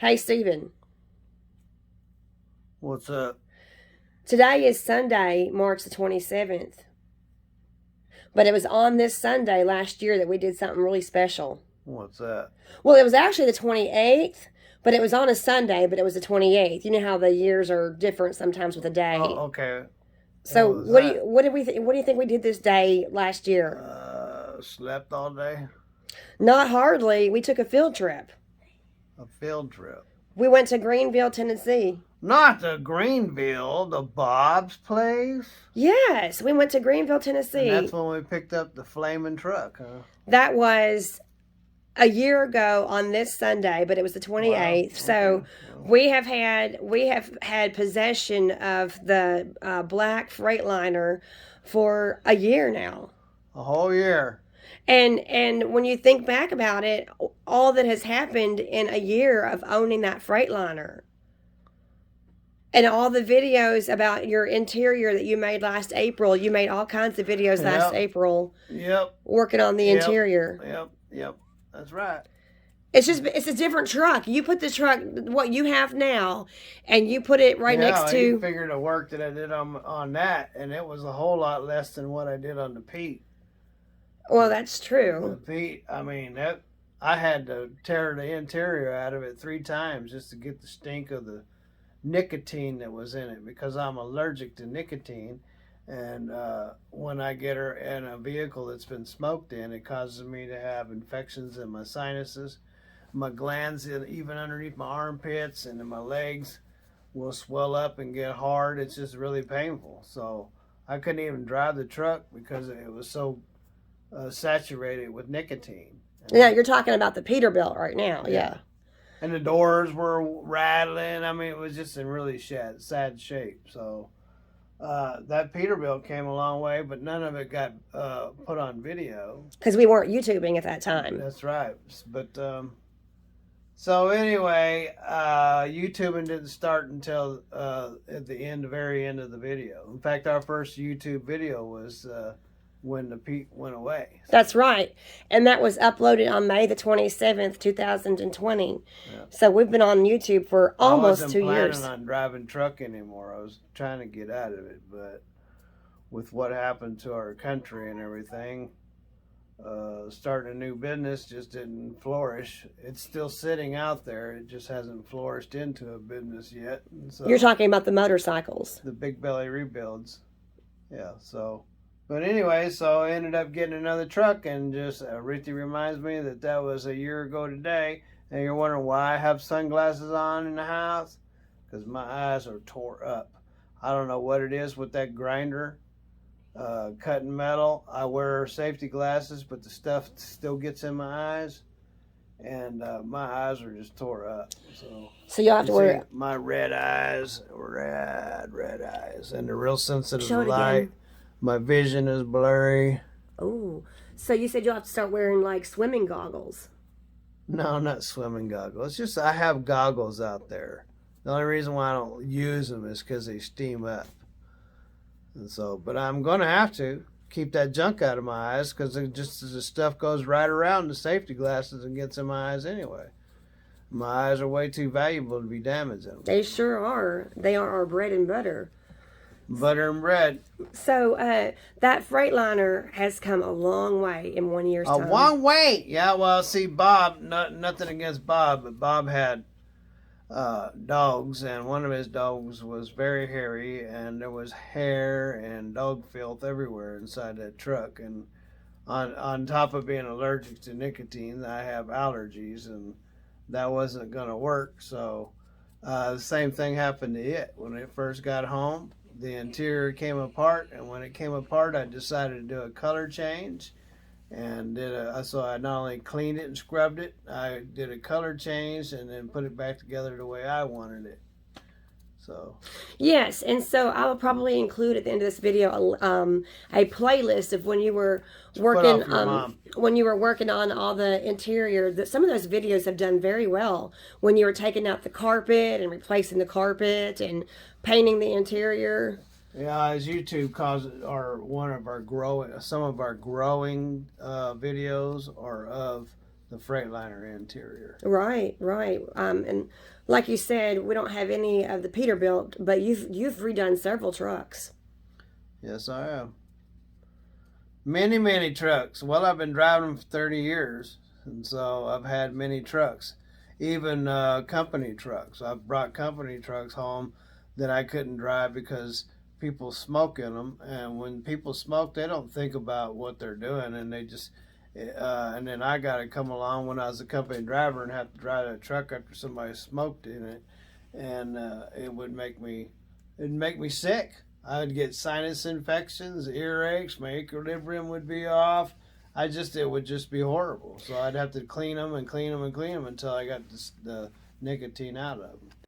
Hey, Stephen. What's up? Today is Sunday, March the 27th. But it was on this Sunday last year that we did something really special. What's that? Well, it was actually the 28th, but it was on a Sunday, but it was the 28th. You know how the years are different sometimes with a day. Oh, okay. So What was that? what do you think we did this day last year? Slept all day? Not hardly. We took a field trip. A field trip. We went to Greenville, Tennessee. Not the Greenville, the Bob's place? Yes, we went to Greenville, And Tennessee. that's when we picked up the flaming truck, huh? That was a year ago on this Sunday, but it was the 28th. Wow. So Okay. Well, we have had possession of the black Freightliner for a year now. a whole year. And when you think back about it, all that has happened in a year of owning that Freightliner. And all the videos about your interior that you made last April, you made all kinds of videos last Yep. April Yep. working on the Yep. interior. Yep. That's right. It's a different truck. You put the truck what you have now, and you put it right next You to. figured the work that I did on that, and it was a whole lot less than what I did on the Pete. Well, that's The true. Pete, I mean, that I had to tear the interior out of it 3 times just to get the stink of the nicotine that was in it, because I'm allergic to nicotine. And when I get her in a vehicle that's been smoked in, it causes me to have infections in my sinuses. My glands, even underneath my armpits and in my legs, will swell up and get hard. It's just really painful. So I couldn't even drive the truck because it was so saturated with nicotine. Yeah, you're talking about the Peterbilt right now. Yeah. And the doors were rattling. I mean, it was just in really sad shape. So that Peterbilt came a long way, but none of it got put on video. Because we weren't YouTubing at that time. That's right. But so anyway, YouTubing didn't start until at the very end of the video. In fact, our first YouTube video was when the Pete went away. That's right. And that was uploaded on May the 27th, 2020. Yeah. So we've been on YouTube for almost 2 I years. wasn't planning on driving truck anymore. I was trying to get out of it, but with what happened to our country and everything, starting a new business just didn't flourish. It's still sitting out there. It just hasn't flourished into a business yet. And so You're talking about the motorcycles. the big belly rebuilds. Yeah, so. But anyway, so I ended up getting another truck, and just Ruthie reminds me that was a year ago today. And you're wondering why I have sunglasses on in the house? Because my eyes are tore up. I don't know what it is with that grinder, cutting metal. I wear safety glasses, but the stuff still gets in my eyes. And my eyes are just tore up. So you'll have to wear. My red eyes, red eyes, and they're real sensitive Show to it light. again. My vision is blurry. Oh, so you said you'll have to start wearing like swimming goggles. No, not swimming goggles. It's just I have goggles out there. The only reason why I don't use them is because they steam up. And so, but I'm going to have to keep that junk out of my eyes, because the stuff goes right around the safety glasses and gets in my eyes anyway. My eyes are way too valuable to be damaged in them. They sure are. They are our bread and butter. Butter and bread. So that Freightliner has come a long way in 1 year's A time. long way. Yeah, well, see, Bob, nothing against Bob, but Bob had dogs, and one of his dogs was very hairy, and there was hair and dog filth everywhere inside that truck. And on top of being allergic to nicotine, I have allergies, and that wasn't going to work. So the same thing happened to it. When it first got home, the interior came apart, and when it came apart, I decided to do a color change, and so I not only cleaned it and scrubbed it, I did a color change and then put it back together the way I wanted it. So Yes, and so I will probably include at the end of this video a playlist of when you were working on all the interior. That some of those videos have done very well when you were taking out the carpet and replacing the carpet and painting the interior. yeah, as YouTube calls it, some of our growing videos are of the Freightliner interior. Right, right. And like you said, we don't have any of the Peterbilt, but you've redone several trucks. Yes, I have. Many trucks. Well, I've been driving them for 30 years, and so I've had many trucks, even company trucks. I've brought company trucks home that I couldn't drive because people smoke in them, and when people smoke, they don't think about what they're doing, and they just and then I got to come along when I was a company driver and have to drive that truck after somebody smoked in it, and it'd make me sick. I would get sinus infections, earaches, my equilibrium would be off. It would just be horrible. So I'd have to clean them until I got the nicotine out of them.